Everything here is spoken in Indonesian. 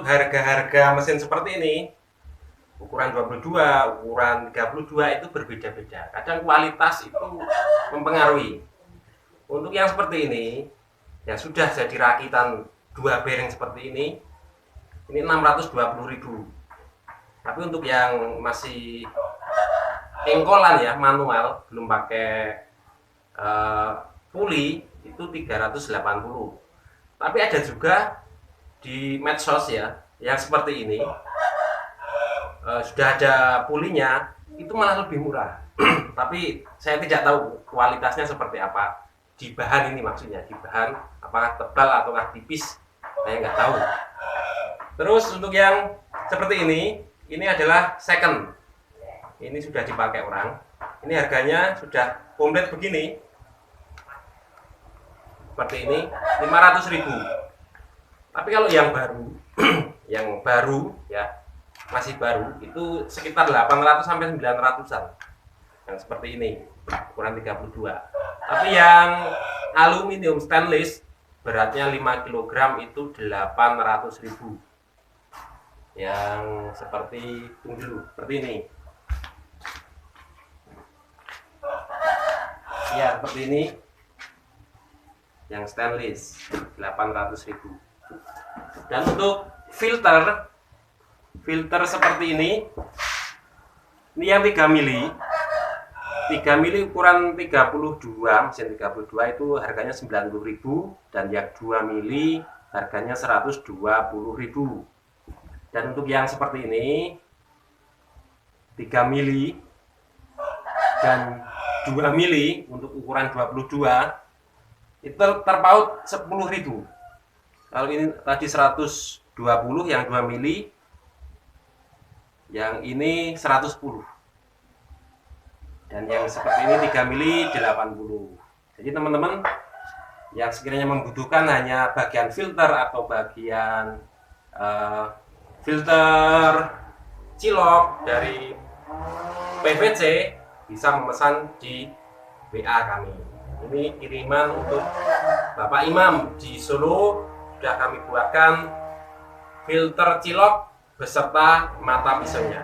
harga-harga mesin seperti ini, ukuran 22, ukuran 32 itu berbeda-beda. Kadang kualitas itu mempengaruhi. Untuk yang seperti ini, yang sudah jadi rakitan dua bearing seperti ini 620.000. Tapi untuk yang masih engkolan ya, manual, belum pakai puli, itu 380. Tapi ada juga di medsos ya, yang seperti ini sudah ada pulinya, itu malah lebih murah. Tapi saya tidak tahu kualitasnya seperti apa di bahan ini, maksudnya di bahan apakah tebal ataukah tipis, saya nggak tahu. Terus untuk yang seperti ini adalah second. Ini sudah dipakai orang. Ini harganya sudah komplit begini, seperti ini, 500.000. Tapi kalau yang baru yang baru ya, masih baru, itu sekitar 800 sampai 900-an. Yang seperti ini, ukuran 32. Tapi yang aluminium stainless beratnya 5 kg itu 800.000. Yang seperti, tunggu dulu, seperti ini. Ya, seperti ini. Yang stainless 800.000. Dan untuk filter seperti ini yang 3 mili. 3 mili ukuran 32, mesin 32 itu harganya 90.000, dan yang 2 mili harganya 120.000. Dan untuk yang seperti ini 3 mili dan 2 mili untuk ukuran 22 itu terpaut 10.000. Kalau ini tadi 120 yang 2 mili, yang ini 110. Dan yang seperti ini 3 mili 80. Jadi teman-teman yang sekiranya membutuhkan hanya bagian filter atau bagian filter cilok dari PVC, bisa memesan di WA kami. Ini kiriman untuk Bapak Imam di Solo. Sudah kami buatkan filter cilok beserta mata pisaunya.